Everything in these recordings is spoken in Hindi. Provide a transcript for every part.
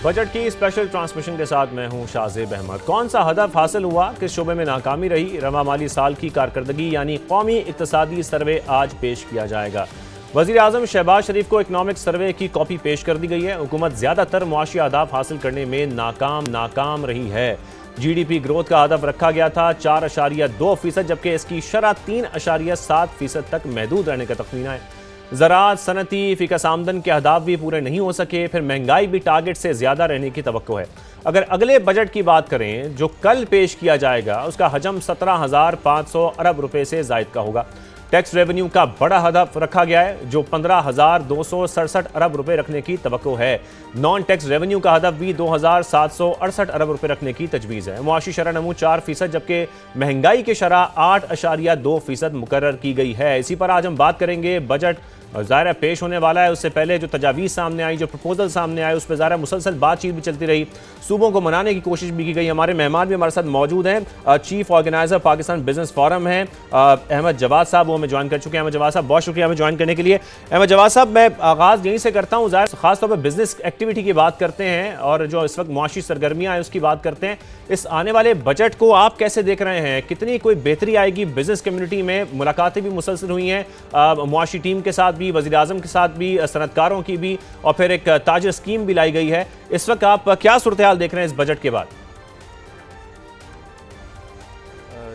बजट की स्पेशल ट्रांसमिशन के साथ मैं हूं शाहजेब अहमद। कौन सा हदफ हासिल हुआ, किस शोबे में नाकामी रही, रवा माली साल की कारकर्दगी यानी कौमी इक्तसादी सर्वे आज पेश किया जाएगा। वज़ीर आज़म शहबाज शरीफ को इकनॉमिक सर्वे की कॉपी पेश कर दी गई है। हुकूमत ज़्यादातर मुआशी अहदाफ हासिल करने में नाकाम रही है। GDP ग्रोथ का हदफ रखा गया था 4.2%, जबकि इसकी शरह 3.7% तक महदूद रहने का तखमीना है। ज़राअत, सनती, फिकस आमदन के अहदाफ भी पूरे नहीं हो सके, फिर महंगाई भी टारगेट से ज़्यादा रहने की तवक्को है। अगर अगले बजट की बात करें जो कल पेश किया जाएगा, उसका हजम 17,500 अरब रुपए से ज़ायद का होगा। टैक्स रेवेन्यू का बड़ा हदफ रखा गया है जो 15,267 अरब रुपए रखने की तवक्को है। नॉन टैक्स रेवेन्यू का हदफ भी 2,768 अरब रुपए रखने की तजवीज़ है। मुआशी शरह नमू 4%, जबकि महंगाई की शरह 8.2% मुकर्रर की गई है। इसी पर आज हम बात करेंगे। बजट ज़ाहिर पेश होने वाला है, उससे पहले जो तजावीज़ सामने आई, जो प्रपोजल सामने आए, उस पर ज़ाहिर मुसलसल बातचीत भी चलती रही, सूबों को मनाने की कोशिश भी की गई। हमारे मेहमान भी हमारे साथ मौजूद हैं। Chief organiser Pakistan business forum हैं अहमद जवाद साहब, वो हमें ज्वाइन कर चुके हैं। अहमद जवाद साहब, बहुत शुक्रिया हमें ज्वाइन करने के लिए। अहमद जवाद साहब, मैं आगाज़ यहीं से करता हूँ। ज़ाहिर खासतौर पर बिजनेस एक्टिविटी की बात करते हैं और जो इस वक्त मुआशी सरगर्मियाँ हैं उसकी बात करते हैं। इस आने वाले बजट को आप कैसे देख रहे हैं? कितनी कोई बेहतरी आएगी बिजनेस कम्युनिटी में? मुलाकातें भी मुसलसल हुई हैं मुआशी टीम के साथ भी, वज़ीर आज़म के साथ भी, सनतकारों की भी, और फिर एक ताजर स्कीम भी लाई गई है। इस वक्त आप क्या सूरत हाल देख रहे हैं इस बजट के बाद?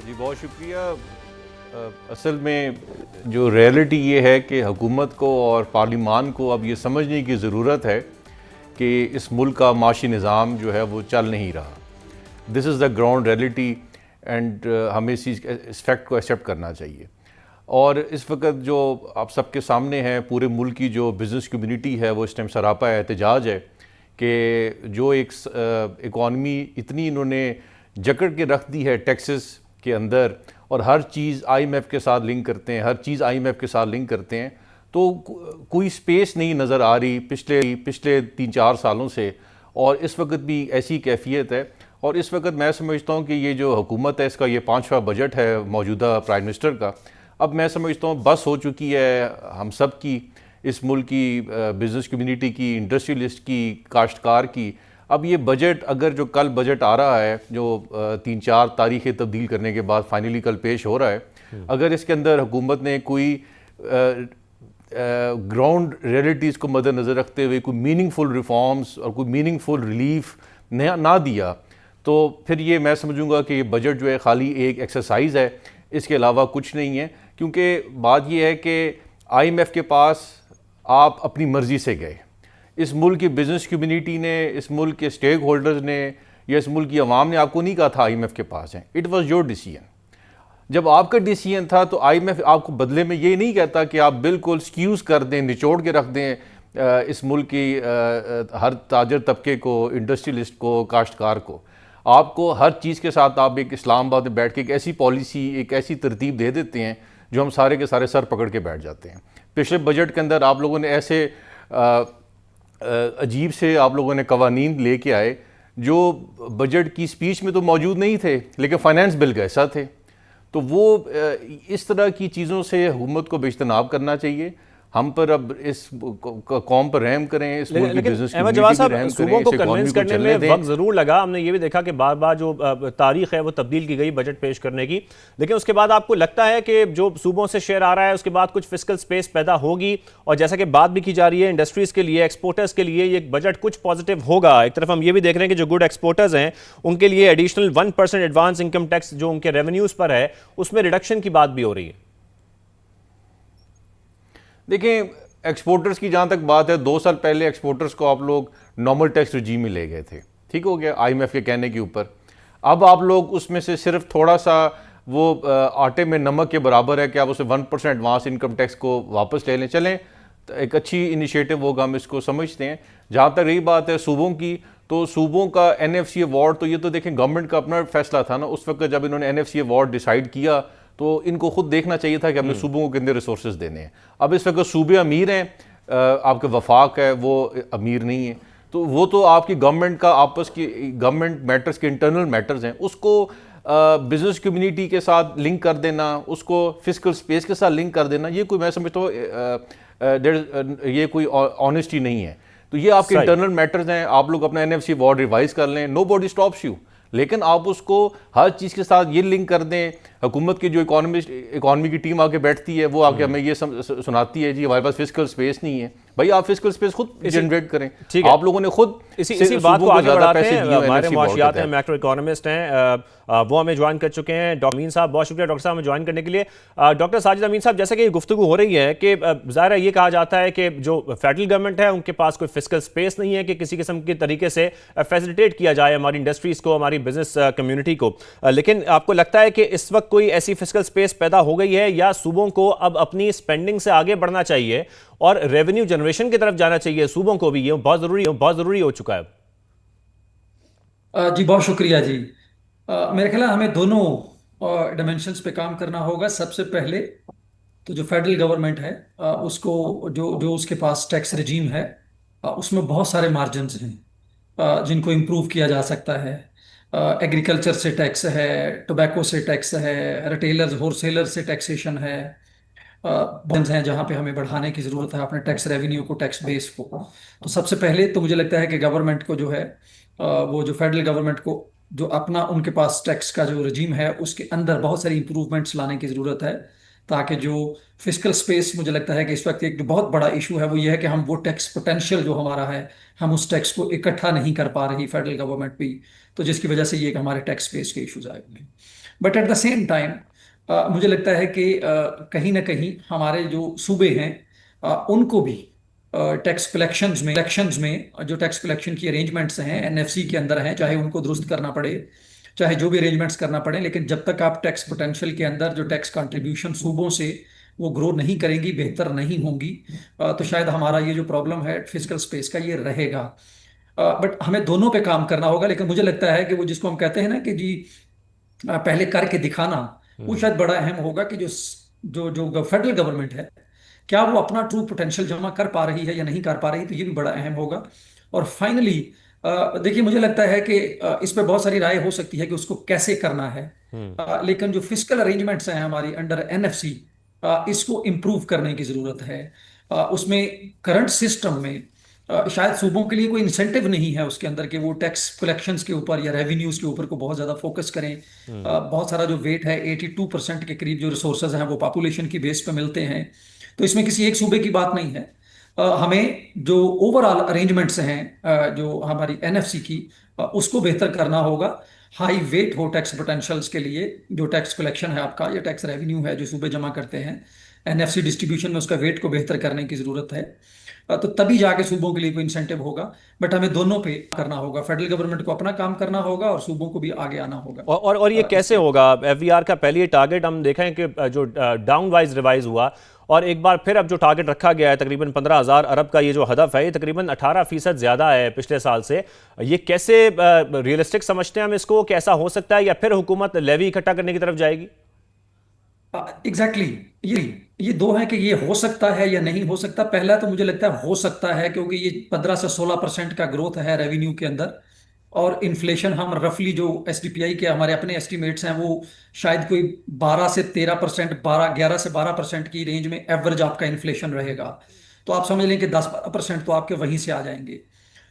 जी बहुत शुक्रिया। असल में जो रियलिटी ये है कि हुकूमत को और पार्लिमान को अब ये समझने की ज़रूरत है कि इस मुल्क का माशी निज़ाम जो है वो चल नहीं रहा। This is the ground reality and हमें इस फैक्ट को एक्सेप्ट करना चाहिए। और इस वक्त जो आप सबके सामने है, पूरे मुल्क की जो बिज़नेस कम्युनिटी है वो इस टाइम सरापा एहतजाज है कि जो एक इकॉनमी इतनी इन्होंने जकड़ के रख दी है टैक्सेस के अंदर, और हर चीज़ IMF के साथ लिंक करते हैं, हर चीज़ IMF के साथ लिंक करते हैं, तो कोई स्पेस नहीं नज़र आ रही पिछले 3-4 सालों से। और इस वक्त भी ऐसी कैफियत है। और इस वक्त मैं समझता हूँ कि ये जो हुकूमत है, इसका ये 5वां बजट है मौजूदा प्राइम मिनिस्टर का। अब मैं समझता हूँ बस हो चुकी है हम सब की, इस मुल्क की बिज़नेस कम्युनिटी की, इंडस्ट्रियलिस्ट की, काश्तकार की। अब ये बजट, अगर जो कल बजट आ रहा है जो 3-4 तारीखें तब्दील करने के बाद फाइनली कल पेश हो रहा है, अगर इसके अंदर हुकूमत ने कोई ग्राउंड रियलिटीज़ को मद्देनज़र रखते हुए कोई मीनिंगफुल रिफॉर्म्स और कोई मीनिंगफुल रिलीफ ना दिया, तो फिर ये मैं समझूंगा कि ये बजट जो है खाली एक एक्सरसाइज है, इसके अलावा कुछ नहीं है। क्योंकि बात ये है कि IMF के पास आप अपनी मर्ज़ी से गए। इस मुल्क की बिज़नेस कम्युनिटी ने, इस मुल्क के स्टेक होल्डर्स ने या इस मुल्क की आवाम ने आपको नहीं कहा था IMF के पास है। It was your decision. जब आपका डिसीजन था तो IMF आपको बदले में ये नहीं कहता कि आप बिल्कुल स्क्यूज़ कर दें, निचोड़ के रख दें इस मुल्क की हर ताजर तबके को, इंडस्ट्रियलिस्ट को, काश्तकार को। आपको हर चीज़ के साथ आप एक इस्लामाबाद में बैठ के एक ऐसी पॉलिसी, एक ऐसी तरतीब दे देते हैं जो हम सारे के सारे सर पकड़ के बैठ जाते हैं। पिछले बजट के अंदर आप लोगों ने ऐसे अजीब से आप लोगों ने कवानीन लेके आए जो बजट की स्पीच में तो मौजूद नहीं थे, लेकिन फाइनेंस बिल का हिस्सा थे। तो वो इस तरह की चीज़ों से हुकूमत को बेइज्जत करना चाहिए। हम पर अब इस कौम पर रहम करें, इस मुल्क की बिजनेस कम्युनिटी पर रहम करें, सूबों को कन्विंस करने में वक्त ज़रूर लगा। हमने ये भी देखा कि बार बार जो तारीख है वो तब्दील की गई बजट पेश करने की, लेकिन उसके बाद आपको लगता है कि जो सूबों से शेयर आ रहा है उसके बाद कुछ फिस्कल स्पेस पैदा होगी, और जैसा कि बात भी की जा रही है इंडस्ट्रीज़ के लिए, एक्सपोर्टर्स के लिए ये बजट कुछ पॉजिटिव होगा। एक तरफ हम ये भी देख रहे हैं कि जो गुड एक्सपोर्टर्स हैं उनके लिए एडिशनल 1% एडवांस इनकम टैक्स जो उनके रेवेन्यूज़ पर है उसमें रिडक्शन की बात भी हो रही है। देखें, एक्सपोर्टर्स की जहाँ तक बात है, 2 साल पहले एक्सपोर्टर्स को आप लोग नॉर्मल टैक्स रिजीम में ले गए थे, ठीक हो गया IMF के कहने के ऊपर। अब आप लोग उसमें से सिर्फ थोड़ा सा वो आटे में नमक के बराबर है कि आप उसे 1% एडवांस इनकम टैक्स को वापस ले लें। चलें, तो एक अच्छी इनिशिएटिव होगा, हम इसको समझते हैं। जहाँ तक रही बात है सूबों की, तो सूबों का NFC अवार्ड, तो ये तो देखें गवर्नमेंट का अपना फैसला था ना उस वक्त जब इन्होंने NFC अवार्ड डिसाइड किया, तो इनको खुद देखना चाहिए था कि हमने सूबों को कितने रिसोर्सेज देने हैं। अब इस वक्त सूबे अमीर हैं, आपके वफाक है वो अमीर नहीं है, तो वो तो आपकी गवर्नमेंट का आपस की गवर्नमेंट मैटर्स के इंटरनल मैटर्स हैं, उसको बिजनेस कम्युनिटी के साथ लिंक कर देना, उसको फिजिकल स्पेस के साथ लिंक कर देना, ये कोई मैं समझता हूँ ये कोई ऑनेस्टी नहीं है। तो ये आपके सही। इंटरनल मैटर्स हैं, आप लोग अपना एनएफसी अवार्ड रिवाइज कर लें, नो बॉडी स्टॉप्स यू। लेकिन आप उसको हर चीज़ के साथ ये लिंक कर दें, हुकूमत की जो इकॉनमी की टीम आके बैठती है वो आके हमें ये सुनाती है जी हमारे पास फिजिकल स्पेस नहीं है। भाई आप फिजिकल स्पेस खुद जनरेट करें। ठीक है, आप लोगों ने खुद इसी बात को आगे बढ़ाते हैं। हमारे NFC मुआशियात board हैं, मैक्रो इकोनॉमिस्ट हैं, वो हमें ज्वाइन कर चुके हैं। डॉक्टर अमीन साहब, बहुत शुक्रिया डॉक्टर साहब हमें ज्वाइन करने के लिए। डॉक्टर साजिद अमीन साहब, जैसे कि गुफ्तगू हो रही है कि ज़ाहिर है ये कहा जाता है कि जो फेडरल गवर्नमेंट है उनके पास कोई फिजिकल स्पेस नहीं है कि किसी किस्म के तरीके से फैसिलिटेट किया जाए हमारी इंडस्ट्रीज़ को, हमारी बिजनेस कम्युनिटी को। लेकिन आपको लगता है कि इस वक्त कोई ऐसी फिजिकल स्पेस पैदा हो गई है या सूबों को अब अपनी स्पेंडिंग से आगे बढ़ना चाहिए और रेवेन्यू जनरेशन की तरफ जाना चाहिए सूबों को भी? ये बहुत ज़रूरी हो चुका है। जी बहुत शुक्रिया जी। मेरे ख्याल है हमें दोनों डिमेंशंस पे काम करना होगा। सबसे पहले तो जो फेडरल गवर्नमेंट है उसको जो जो उसके पास टैक्स रिजीम है उसमें बहुत सारे मार्जिन्स हैं जिनको इम्प्रूव किया जा सकता है। एग्रीकल्चर से टैक्स है, टोबैको से टैक्स है, रिटेलर्स होलसेलर से टैक्सेशन है, बंद हैं जहाँ पे हमें बढ़ाने की ज़रूरत है अपने टैक्स रेवेन्यू को, टैक्स बेस को। तो सबसे पहले तो मुझे लगता है कि गवर्नमेंट को जो है वो जो फेडरल गवर्नमेंट को जो अपना उनके पास टैक्स का जो रजीम है उसके अंदर बहुत सारी इंप्रूवमेंट्स लाने की ज़रूरत है, ताकि जो फिजिकल स्पेस, मुझे लगता है कि इस वक्त एक जो बहुत बड़ा इशू है वो ये है कि हम वो टैक्स पोटेंशियल जो हमारा है हम उस टैक्स को इकट्ठा नहीं कर पा रही फेडरल गवर्नमेंट भी, तो जिसकी वजह से ये कि हमारे टैक्स स्पेस के इश्यूज आए हुए हैं। But at the same time मुझे लगता है कि कहीं ना कहीं हमारे जो सूबे हैं उनको भी टैक्स कलेक्शंस में जो टैक्स कलेक्शन की अरेंजमेंट्स हैं एनएफसी के अंदर हैं, चाहे उनको दुरुस्त करना पड़े, चाहे जो भी अरेंजमेंट्स करना पड़े, लेकिन जब तक आप टैक्स पोटेंशियल के अंदर जो टैक्स कंट्रीब्यूशन सूबों से वो ग्रो नहीं करेंगी, बेहतर नहीं होंगी, तो शायद हमारा ये जो प्रॉब्लम है फिजिकल स्पेस का ये रहेगा। बट हमें दोनों पे काम करना होगा। लेकिन मुझे लगता है कि वो जिसको हम कहते हैं ना कि जी पहले करके दिखाना, वो शायद बड़ा अहम होगा कि जो जो जो फेडरल गवर्नमेंट है क्या वो अपना ट्रू पोटेंशियल जमा कर पा रही है या नहीं कर पा रही, तो ये भी बड़ा अहम होगा। और फाइनली देखिए मुझे लगता है कि इस पे बहुत सारी राय हो सकती है कि उसको कैसे करना है, लेकिन जो फिजिकल अरेंजमेंट्स हैं हमारी अंडर एनएफसी इसको इम्प्रूव करने की जरूरत है। उसमें करंट सिस्टम में शायद सूबों के लिए कोई इंसेंटिव नहीं है उसके अंदर कि वो टैक्स कलेक्शंस के ऊपर या रेवेन्यूज के ऊपर को बहुत ज़्यादा फोकस करें। बहुत सारा जो वेट है 82% के करीब जो रिसोर्सेज हैं वो पॉपुलेशन की बेस पे मिलते हैं, तो इसमें किसी एक सूबे की बात नहीं है। हमें जो ओवरऑल अरेंजमेंट्स हैं जो हमारी एनएफसी की उसको बेहतर करना होगा। हाई वेट हो टैक्स पोटेंशियल्स के लिए, जो टैक्स कलेक्शन है आपका या टैक्स रेवेन्यू है जो सूबे जमा करते हैं, एनएफसी डिस्ट्रीब्यूशन में उसका वेट को बेहतर करने की जरूरत है। तो तभी जाके सूबों के लिए कोई इंसेंटिव होगा। बट हमें दोनों पे करना होगा, फेडरल गवर्नमेंट को अपना काम करना होगा और सूबों को भी आगे आना होगा। और ये कैसे होगा? एफवीआर का पहले टारगेट हम देखें कि जो डाउन वाइज रिवाइज हुआ और एक बार फिर अब जो टारगेट रखा गया है तकरीबन 15,000 अरब का, ये जो हदफ है ये तकरीबन 18% ज़्यादा है पिछले साल से। ये कैसे रियलिस्टिक समझते हैं हम इसको? कैसा हो सकता है या फिर हुकूमत लेवी इकट्ठा करने की तरफ जाएगी? एग्जैक्टली ये दो हैं कि ये हो सकता है या नहीं हो सकता। पहला तो मुझे लगता है हो सकता है, क्योंकि ये 15 से 16% का ग्रोथ है रेवेन्यू के अंदर, और इन्फ्लेशन हम रफली जो एसडीपीआई के हमारे अपने एस्टिमेट्स हैं वो शायद कोई 12 से 13%, 11 से 12% की रेंज में एवरेज आपका इन्फ्लेशन रहेगा। तो आप समझ लें कि 10-12% तो आपके वहीं से आ जाएंगे।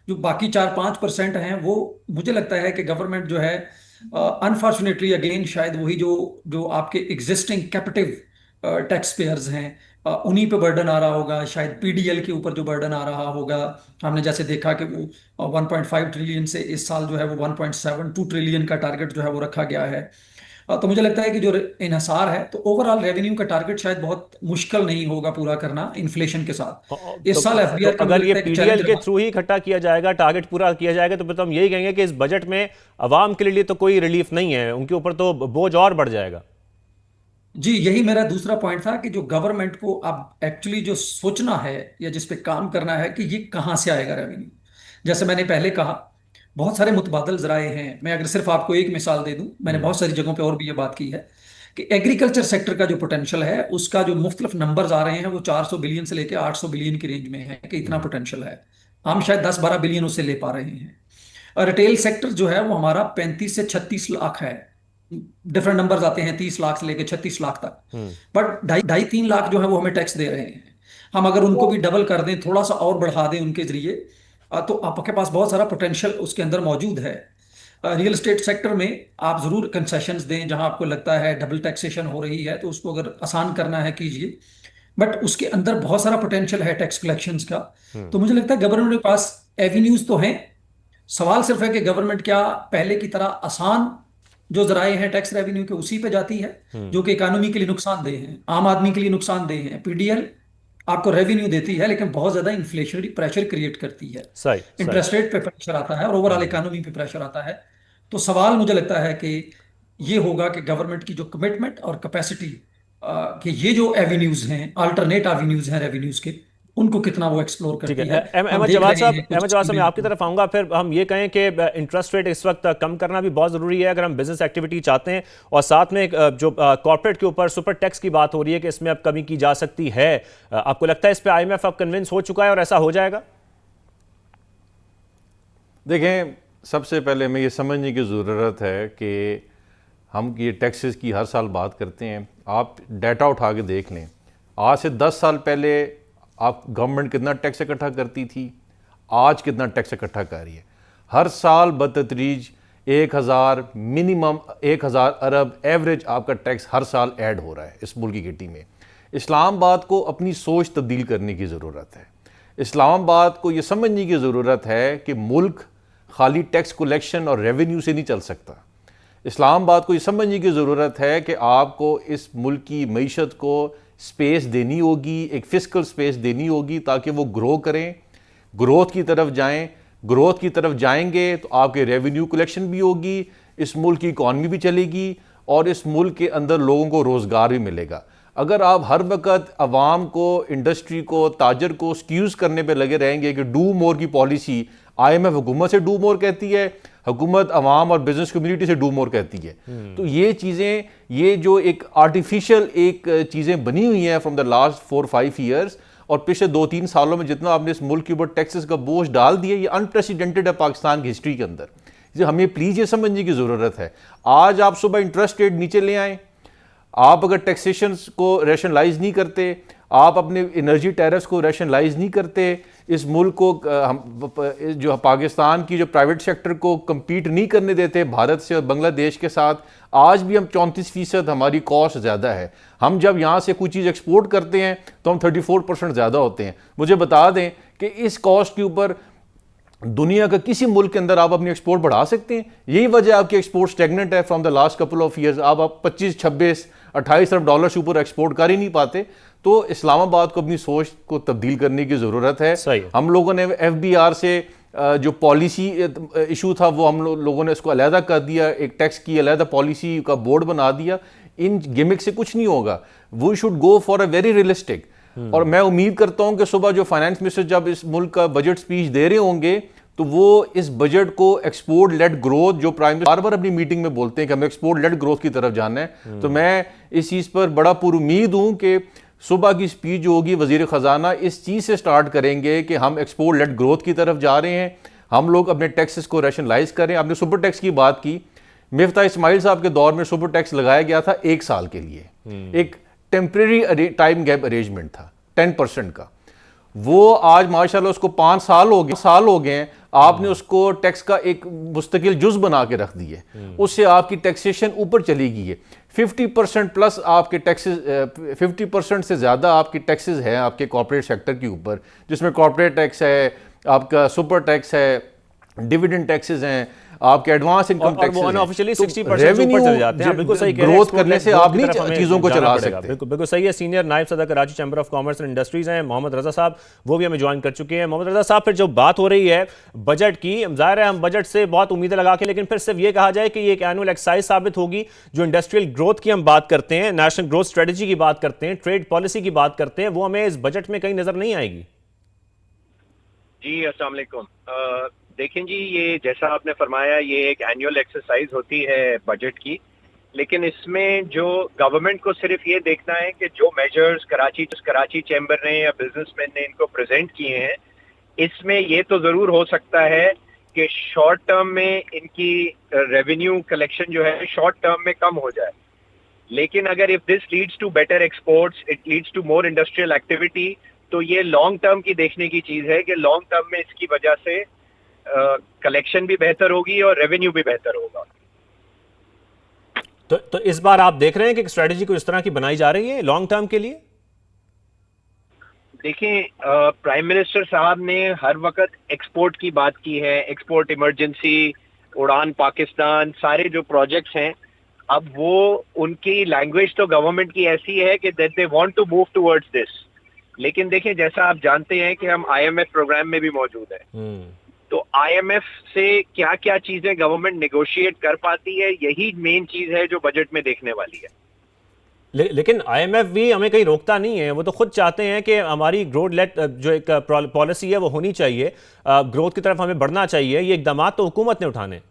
जो बाकी 4-5% हैं वो मुझे लगता है कि गवर्नमेंट जो है अनफॉर्चुनेटली अगेन शायद वही जो जो आपके एग्जिस्टिंग कैपिटिव टैक्स पेयर्स हैं उन्हीं पे बर्डन आ रहा होगा। शायद पीडीएल के ऊपर जो बर्डन आ रहा होगा, हमने जैसे देखा कि वो 1.5 ट्रिलियन से इस साल जो है वो 1.72 ट्रिलियन का टारगेट जो है वो रखा गया है। तो मुझे लगता है कि जो इन्हिसार है तो ओवरऑल रेवेन्यू का टारगेट शायद बहुत मुश्किल नहीं होगा पूरा करना इन्फ्लेशन के साथ। इस साल एफबीआर का मुझे अगर ये लगता है कि पीडीएल चैलेंज के थ्रू ही इकट्ठा किया जाएगा, टारगेट पूरा किया जाएगा, तो फिर तो हम यही कहेंगे कि इस बजट में अवाम के लिए तो कोई रिलीफ नहीं है, उनके ऊपर तो बोझ और बढ़ जाएगा। जी यही मेरा दूसरा पॉइंट था कि जो गवर्नमेंट को अब एक्चुअली जो सोचना है या जिस पे काम करना है कि ये कहाँ से आएगा रेवेन्यू। जैसे मैंने पहले कहा बहुत सारे मुतबादल जराए हैं। मैं अगर सिर्फ आपको एक मिसाल दे दूं, मैंने बहुत सारी जगहों पे और भी ये बात की है कि एग्रीकल्चर सेक्टर का जो पोटेंशियल है उसका जो मुख्तलिफ नंबर्स आ रहे हैं वो 400 बिलियन से लेकर 800 बिलियन की रेंज में है कि इतना पोटेंशियल है। हम शायद 10-12 बिलियन उससे ले पा रहे हैं। और रिटेल सेक्टर जो है वो हमारा 35 से 36 लाख है। डिफरेंट नंबर्स आते हैं 30 लाख से लेकर 36 लाख तक। बट 2.5-3 लाख जो है वो हमें टैक्स दे रहे हैं। हम अगर उनको भी डबल कर दें, थोड़ा सा और बढ़ा दें उनके जरिए, तो आपके पास बहुत सारा पोटेंशियल उसके अंदर मौजूद है। रियल एस्टेट सेक्टर में आप जरूर कंसेशंस दें, जहां आपको लगता है डबल टैक्सेशन हो रही है तो उसको अगर आसान करना है कीजिए, बट उसके अंदर बहुत सारा पोटेंशियल है टैक्स कलेक्शंस का। तो मुझे लगता है गवर्नमेंट के पास एवेन्यूज तो हैं। सवाल सिर्फ है कि गवर्नमेंट क्या पहले की तरह आसान जो जराए हैं टैक्स रेवेन्यू के उसी पे जाती है, जो कि इकोनॉमी के लिए नुकसानदेह हैं, आम आदमी के लिए नुकसानदेह हैं। पीडीएल आपको रेवेन्यू देती है लेकिन बहुत ज्यादा इन्फ्लेशनरी प्रेशर क्रिएट करती है, सही सही। इंटरेस्ट रेट पे प्रेशर आता है और ओवरऑल इकोनॉमी पे प्रेशर आता है। तो सवाल मुझे लगता है कि ये होगा कि गवर्नमेंट की जो कमिटमेंट और कैपेसिटी, कि ये जो एवेन्यूज हैं, अल्टरनेट एवेन्यूज हैं रेवेन्यूज के, उनको कितना वो एक्सप्लोर ठीक है। करती है। हम अहमद देख जवाद रहे साहब, हैं कुछ मैं आपकी तरफ आऊंगा। फिर हम ये कहें कि इंटरेस्ट रेट इस वक्त कम करना भी बहुत ज़रूरी है अगर हम बिजनेस एक्टिविटी चाहते हैं, और साथ में जो कॉर्पोरेट के ऊपर सुपर टैक्स की बात हो रही है कि इसमें अब कमी की जा सकती है। आपको लगता है इस पर आईएमएफ अब कन्विंस हो चुका है और ऐसा हो जाएगा? देखें, सबसे पहले हमें ये समझने की ज़रूरत है कि हम ये टैक्सेस की हर साल बात करते हैं। आप डाटा उठा के देख लें, आज से 10 साल पहले आप गवर्नमेंट कितना टैक्स इकट्ठा करती थी, आज कितना टैक्स इकट्ठा कर रही है। हर साल बतदरीज 1000 मिनिमम 1000 अरब एवरेज आपका टैक्स हर साल ऐड हो रहा है इस मुल्क की गिटी में। इस्लामाबाद को अपनी सोच तब्दील करने की ज़रूरत है। इस्लामाबाद को ये समझने की ज़रूरत है कि मुल्क खाली टैक्स कलेक्शन और रेवेन्यू से नहीं चल सकता। इस्लामाबाद को ये समझने की ज़रूरत है कि आपको इस मुल्क की मईशत को स्पेस देनी होगी, एक फिस्कल स्पेस देनी होगी ताकि वो ग्रो करें, ग्रोथ की तरफ जाएं। ग्रोथ की तरफ जाएंगे तो आपके रेवेन्यू कलेक्शन भी होगी, इस मुल्क की इकॉनमी भी चलेगी और इस मुल्क के अंदर लोगों को रोज़गार भी मिलेगा। अगर आप हर वक्त आवाम को, इंडस्ट्री को, ताजर को एक्सक्यूज़ करने पे लगे रहेंगे कि डू मोर की पॉलिसी आईएमएफ हुकूमत से डू मोर कहती है, हुकूमत अवाम और बिजनेस कम्युनिटी से डू मोर कहती है, तो ये चीज़ें, ये जो एक आर्टिफिशियल एक चीज़ें बनी हुई हैं फ्रॉम द लास्ट 4-5 ईयर्स और पिछले 2-3 सालों में जितना आपने इस मुल्क के ऊपर टैक्सेस का बोझ डाल दिया, ये अनप्रेसिडेंटेड है पाकिस्तान की हिस्ट्री के अंदर। जो हमें प्लीज़ ये समझने की ज़रूरत है, आज आप सुबह इंटरेस्ट रेट नीचे ले आएँ, आप अगर टैक्सेशन को रैशनलाइज नहीं करते, आप अपने एनर्जी टैरिफ्स को रैशनलाइज नहीं करते, इस मुल्क को जो पाकिस्तान की जो प्राइवेट सेक्टर को कम्पीट नहीं करने देते भारत से और बांग्लादेश के साथ, आज भी हम 34% हमारी कॉस्ट ज़्यादा है। हम जब यहाँ से कोई चीज़ एक्सपोर्ट करते हैं तो हम 34% ज़्यादा होते हैं। मुझे बता दें कि इस कॉस्ट के ऊपर दुनिया का किसी मुल्क के अंदर आप अपनी एक्सपोर्ट बढ़ा सकते हैं? यही वजह आपकी एक्सपोर्ट स्टेगनेंट है from the last couple of years. आप 25, 26, 28 अरब डॉलर से ऊपर एक्सपोर्ट कर ही नहीं पाते। तो इस्लामाबाद को अपनी सोच को तब्दील करने की ज़रूरत है। हम लोगों ने FBR से जो पॉलिसी इशू था वो हम लोगों ने इसको अलहदा कर दिया, एक टैक्स की अलहदा पॉलिसी का बोर्ड बना दिया। इन गिमिक से कुछ नहीं होगा। We should go for a very realistic. और मैं उम्मीद करता हूं कि सुबह जो फाइनेंस मिनिस्टर जब इस मुल्क का बजट स्पीच दे रहे होंगे तो वो इस बजट को एक्सपोर्ट लेड ग्रोथ, जो प्राइम मिनिस्टर बार बार अपनी मीटिंग में बोलते हैं कि हमें एक्सपोर्ट लेड ग्रोथ की तरफ जाना है, तो मैं इस चीज़ पर बड़ा पुरुमीद हूं कि सुबह की स्पीच जो होगी वजीर ख़जाना इस चीज़ से स्टार्ट करेंगे कि हम एक्सपोर्ट लेड ग्रोथ की तरफ जा रहे हैं, हम लोग अपने टैक्सेस को रैशनलाइज करें। आपने सुपर टैक्स की बात की, मिफ्ता इस्माइल साहब के दौर में सुपर टैक्स लगाया गया था 1 साल के लिए, एक टेम्परेरी टाइम गैप अरेंजमेंट था 10% का। वो आज माशाल्लाह उसको 5 साल हो गए हैं, आपने उसको टैक्स का एक मुस्तकिल जुज बना के रख दिए, उससे आपकी टैक्सेशन ऊपर चली गई है। 50% प्लस आपके टैक्सेस, 50% से ज़्यादा आपकी टैक्सेस हैं आपके कॉर्पोरेट सेक्टर के ऊपर, जिसमें कॉर्पोरेट टैक्स है, आपका सुपर टैक्स है, डिविडेंड टैक्सेस हैं, आपके एडवांस इनकम टैक्स हैं। ऑफिशियली 60% ऊपर चले जाते हैं। बिल्कुल सही कह रहे हैं, ग्रोथ करने से आप नहीं चीज़ों को चला सकते। बिल्कुल सही है। सीनियर नायब सदर Karachi chamber of commerce and industries हैं मोहम्मद रजा साहब, वो भी हमें ज्वाइन कर चुके हैं। मोहम्मद रजा साहब, फिर जो बात हो रही है बजट की, जाहिर है हम बजट से बहुत उम्मीदें लगा के, लेकिन फिर सिर्फ ये कहा जाए कि ये एक एनुअल एक्सरसाइज साबित होगी। जो इंडस्ट्रियल ग्रोथ की हम बात करते हैं, नेशनल ग्रोथ स्ट्रेटेजी की बात करते हैं, ट्रेड पॉलिसी की बात करते हैं, वो हमें इस बजट में कहीं नजर नहीं आएगी। जी अस्सलाम वालेकुम। देखें जी, ये जैसा आपने फरमाया ये एक एनुअल एक्सरसाइज होती है बजट की, लेकिन इसमें जो गवर्नमेंट को सिर्फ ये देखना है कि जो मेजर्स कराची चैम्बर ने या बिजनेसमैन ने इनको प्रेजेंट किए हैं, इसमें ये तो ज़रूर हो सकता है कि शॉर्ट टर्म में इनकी रेवेन्यू कलेक्शन जो है शॉर्ट टर्म में कम हो जाए, लेकिन अगर if this leads to better exports, it leads to more industrial activity, तो ये लॉन्ग टर्म की देखने की चीज है कि लॉन्ग टर्म में इसकी वजह से कलेक्शन भी बेहतर होगी और रेवेन्यू भी बेहतर होगा। तो इस बार आप देख रहे हैं कि स्ट्रेटेजी को इस तरह की बनाई जा रही है लॉन्ग टर्म के लिए? देखिए, प्राइम मिनिस्टर साहब ने हर वक्त एक्सपोर्ट की बात की है, एक्सपोर्ट इमरजेंसी, उड़ान पाकिस्तान, सारे जो प्रोजेक्ट्स हैं, अब वो उनकी लैंग्वेज तो गवर्नमेंट की ऐसी है कि that they want to move towards this. लेकिन देखिए, जैसा आप जानते हैं कि हम आईएमएफ प्रोग्राम में भी मौजूद हैं, तो आईएमएफ से क्या क्या चीजें गवर्नमेंट नेगोशिएट कर पाती है, यही मेन चीज है जो बजट में देखने वाली है। लेकिन आईएमएफ भी हमें कहीं रोकता नहीं है, वो तो खुद चाहते हैं कि हमारी ग्रोथ लेट जो एक पॉलिसी है वो होनी चाहिए, ग्रोथ की तरफ हमें बढ़ना चाहिए। ये इकदाम तो हुकूमत ने उठाने।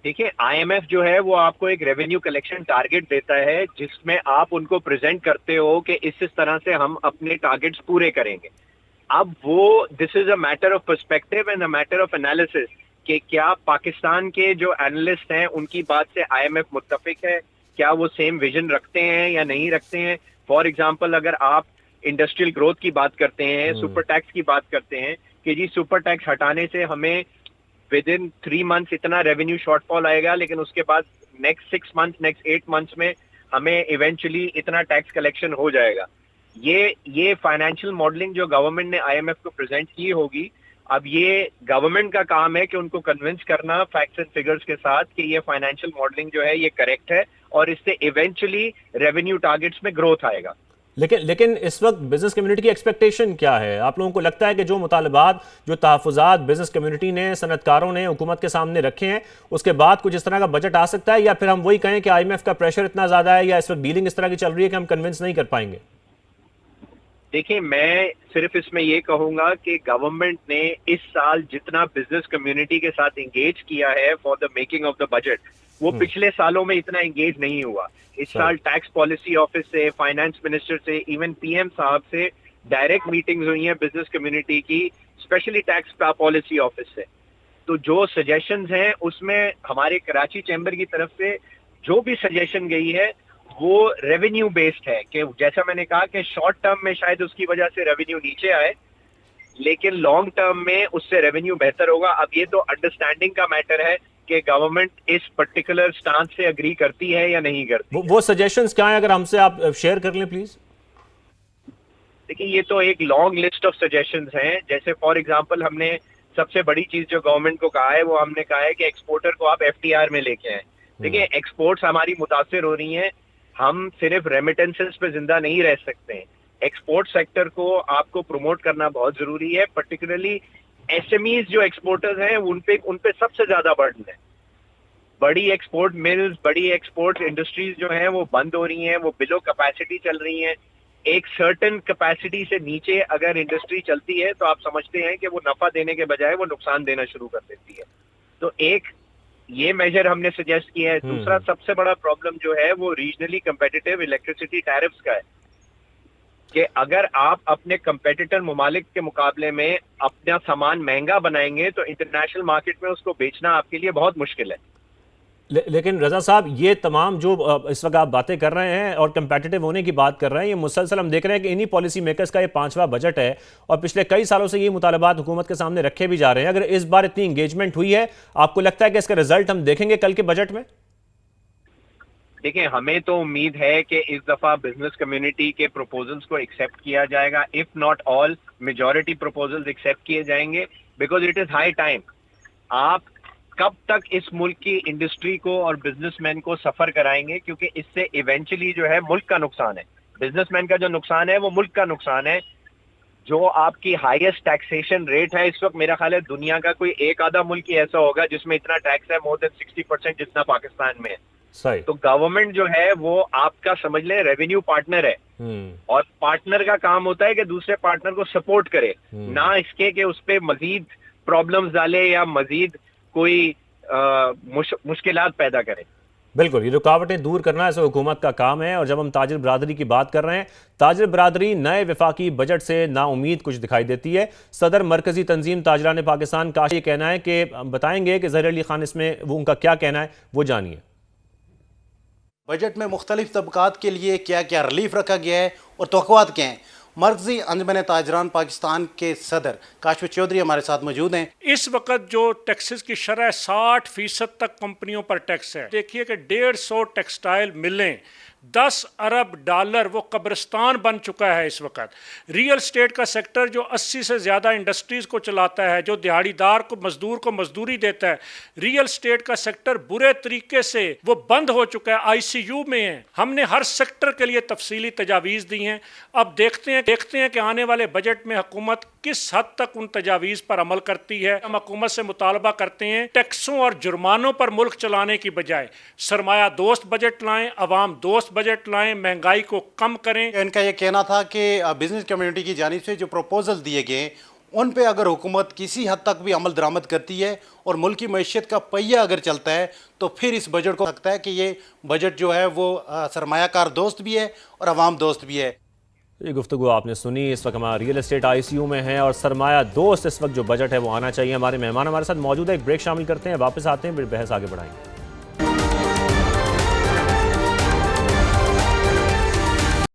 देखिए, आईएमएफ जो है वो आपको एक रेवेन्यू कलेक्शन टारगेट देता है जिसमें आप उनको प्रेजेंट करते हो कि इस तरह से हम अपने टारगेट्स पूरे करेंगे। अब वो this is a matter of perspective and a matter of analysis कि क्या पाकिस्तान के जो एनालिस्ट हैं उनकी बात से आईएमएफ मुत्तफिक है, क्या वो सेम विजन रखते हैं या नहीं रखते हैं। फॉर एग्जाम्पल, अगर आप इंडस्ट्रियल ग्रोथ की बात करते हैं, सुपर टैक्स की बात करते हैं कि जी सुपर टैक्स हटाने से हमें विद इन 3 मंथ्स इतना रेवेन्यू शॉर्टफॉल आएगा, लेकिन उसके बाद नेक्स्ट 6 मंथ्स, नेक्स्ट 8 मंथ्स में हमें इवेंचुअली इतना टैक्स कलेक्शन हो जाएगा। ये फाइनेंशियल मॉडलिंग जो गवर्नमेंट ने आईएमएफ को प्रेजेंट की होगी, अब ये गवर्नमेंट का काम है कि उनको कन्विंस करना फैक्ट्स एंड फिगर्स के साथ कि ये फाइनेंशियल मॉडलिंग जो है ये करेक्ट है और इससे इवेंचुअली रेवेन्यू टारगेट्स में ग्रोथ आएगा। लेकिन इस वक्त बिजनेस कम्युनिटी की एक्सपेक्टेशन क्या है? आप लोगों को लगता है कि जो मुतालबात, जो तहफ़्फ़ुज़ात बिजनेस कम्युनिटी ने, सनतकारों ने हुकूमत के सामने रखे हैं, उसके बाद कुछ इस तरह का बजट आ सकता है, या फिर हम वही कहें कि आईएमएफ का प्रेशर इतना ज़्यादा है या इस वक्त डीलिंग इस तरह की चल रही है कि हम कन्विंस नहीं कर पाएंगे? देखिए, मैं सिर्फ इसमें ये कहूंगा कि गवर्नमेंट ने इस साल जितना बिजनेस कम्युनिटी के साथ इंगेज किया है for the making of the budget, वो पिछले सालों में इतना इंगेज नहीं हुआ। इस साल टैक्स पॉलिसी ऑफिस से, फाइनेंस मिनिस्टर से, इवन पीएम साहब से डायरेक्ट मीटिंग्स हुई हैं बिजनेस कम्युनिटी की, स्पेशली टैक्स पॉलिसी ऑफिस से। तो जो सजेशंस हैं उसमें हमारे कराची चैम्बर की तरफ से जो भी सजेशन गई है वो रेवेन्यू बेस्ड है कि जैसा मैंने कहा कि शॉर्ट टर्म में शायद उसकी वजह से रेवेन्यू नीचे आए, लेकिन लॉन्ग टर्म में उससे रेवेन्यू बेहतर होगा। अब ये तो अंडरस्टैंडिंग का मैटर है कि गवर्नमेंट इस पर्टिकुलर स्टांस से अग्री करती है या नहीं करती। वो सजेशंस क्या है, अगर हमसे आप शेयर कर लें प्लीज। देखिए, ये तो एक लॉन्ग लिस्ट ऑफ सजेशंस हैं। जैसे फॉर एग्जांपल, हमने सबसे बड़ी चीज जो गवर्नमेंट को कहा है वो हमने कहा है कि एक्सपोर्टर को आप एफटीआर में लेके आए। देखिए, एक्सपोर्ट्स हमारी मुतासिर हो रही हैं, हम सिर्फ रेमिटेंसेस पे जिंदा नहीं रह सकते हैं। एक्सपोर्ट सेक्टर को आपको प्रमोट करना बहुत जरूरी है, पर्टिकुलरली एसएमईज जो एक्सपोर्टर्स हैं उन पे सबसे ज्यादा बर्डन है। बड़ी एक्सपोर्ट मिल्स, बड़ी एक्सपोर्ट इंडस्ट्रीज जो हैं वो बंद हो रही हैं, वो बिलो कैपेसिटी चल रही हैं। एक सर्टेन कैपेसिटी से नीचे अगर इंडस्ट्री चलती है तो आप समझते हैं कि वो नफा देने के बजाय वो नुकसान देना शुरू कर देती है। तो एक ये मेजर हमने सजेस्ट किया है। दूसरा सबसे बड़ा प्रॉब्लम जो है वो रीजनली कंपेटिटिव इलेक्ट्रिसिटी टैरिफ्स का है कि अगर आप अपने कंपेटिटर ममालिक के मुकाबले में अपना सामान महंगा बनाएंगे तो इंटरनेशनल मार्केट में उसको बेचना आपके लिए बहुत मुश्किल है। लेकिन रजा साहब, ये तमाम जो इस वक्त आप बातें कर रहे हैं और कंपेटिटिव होने की बात कर रहे हैं, ये मुसलसल हम देख रहे हैं कि इन्हीं पॉलिसी मेकर्स का ये 5वां बजट है और पिछले कई सालों से ये मुतालबात हुकूमत के सामने रखे भी जा रहे हैं। अगर इस बार इतनी इंगेजमेंट हुई है, आपको लगता है कि इसका रिजल्ट हम देखेंगे कल के बजट में? देखिए, हमें तो उम्मीद है कि इस दफा बिजनेस कम्युनिटी के प्रपोजल्स को एक्सेप्ट किया जाएगा। If not all, majority proposals accept किए जाएंगे, because it is high time. आप कब तक इस मुल्क की इंडस्ट्री को और बिजनेसमैन को सफर कराएंगे, क्योंकि इससे इवेंचुअली जो है मुल्क का नुकसान है। बिजनेसमैन का जो नुकसान है वो मुल्क का नुकसान है। जो आपकी हाईएस्ट टैक्सेशन रेट है इस वक्त, मेरा ख्याल है दुनिया का कोई एक आधा मुल्क ही ऐसा होगा जिसमें इतना टैक्स है, मोर देन 60% जितना पाकिस्तान में है। सही। तो गवर्नमेंट जो है वो आपका समझ लें रेवेन्यू पार्टनर है, और पार्टनर का काम होता है कि दूसरे पार्टनर को सपोर्ट करे, ना इसके कि उस पर मजीद प्रॉब्लम्स डाले या मजीद कोई मुश्किलात पैदा करे। बिल्कुल, ये रुकावटें दूर करना ऐसे हुकूमत का काम है। और जब हम ताजिर बरादरी की बात कर रहे हैं, ताजिर बरादरी नए वफाकी बजट से नाउमीद कुछ दिखाई देती है। सदर मरकजी तंजीम ताजरान पाकिस्तान का ये कहना है कि बताएंगे कि ज़हीर अली खान इसमें वो उनका क्या कहना है, वो जानिए। बजट में मुख्तलिफ तबकात के लिए क्या क्या रिलीफ रखा गया है और तवक्कुआत क्या हैं, मरकजी अंजमन ताजरान पाकिस्तान के सदर काशिफ चौधरी हमारे साथ मौजूद हैं। इस वक्त जो टैक्सेस की शरह 60% तक कंपनियों पर टैक्स है। देखिए कि 150 टेक्सटाइल मिलें, 10 अरब डॉलर वो कब्रिस्तान बन चुका है इस वक्त। रियल स्टेट का सेक्टर जो 80 से ज़्यादा इंडस्ट्रीज़ को चलाता है, जो दिहाड़ीदार को मजदूरी देता है, रियल स्टेट का सेक्टर बुरे तरीके से वो बंद हो चुका है, आईसीयू में है। हमने हर सेक्टर के लिए तफसीली तजावीज़ दी हैं। अब देखते हैं कि आने वाले बजट में हुकूमत किस हद तक उन तजावीज़ पर अमल करती है। हम हुकूमत से मुतालबा करते हैं टैक्सों और जुर्मानों पर मुल्क चलाने की बजाय सरमाया दोस्त बजट लाएं, अवाम दोस्त बजट लाएं, महंगाई को कम करें। इनका ये कहना था कि बिजनेस कम्युनिटी की जानिब से जो प्रपोजल दिए गए उन पे अगर हुकूमत किसी हद तक भी अमल दरामद करती है और मुल्क की मैशियत का पहिया अगर चलता है तो फिर इस बजट को लगता है कि ये बजट जो है वो सरमायाकार दोस्त भी है और अवाम दोस्त भी है। ये गुफ्तगू आपने सुनी। इस वक्त हमारा रियल एस्टेट आईसीयू में है और सरमाया दोस्त इस वक्त जो बजट है वो आना चाहिए। हमारे मेहमान हमारे साथ मौजूद है, एक ब्रेक शामिल करते हैं, वापस आते हैं, फिर बहस आगे बढ़ाएंगे।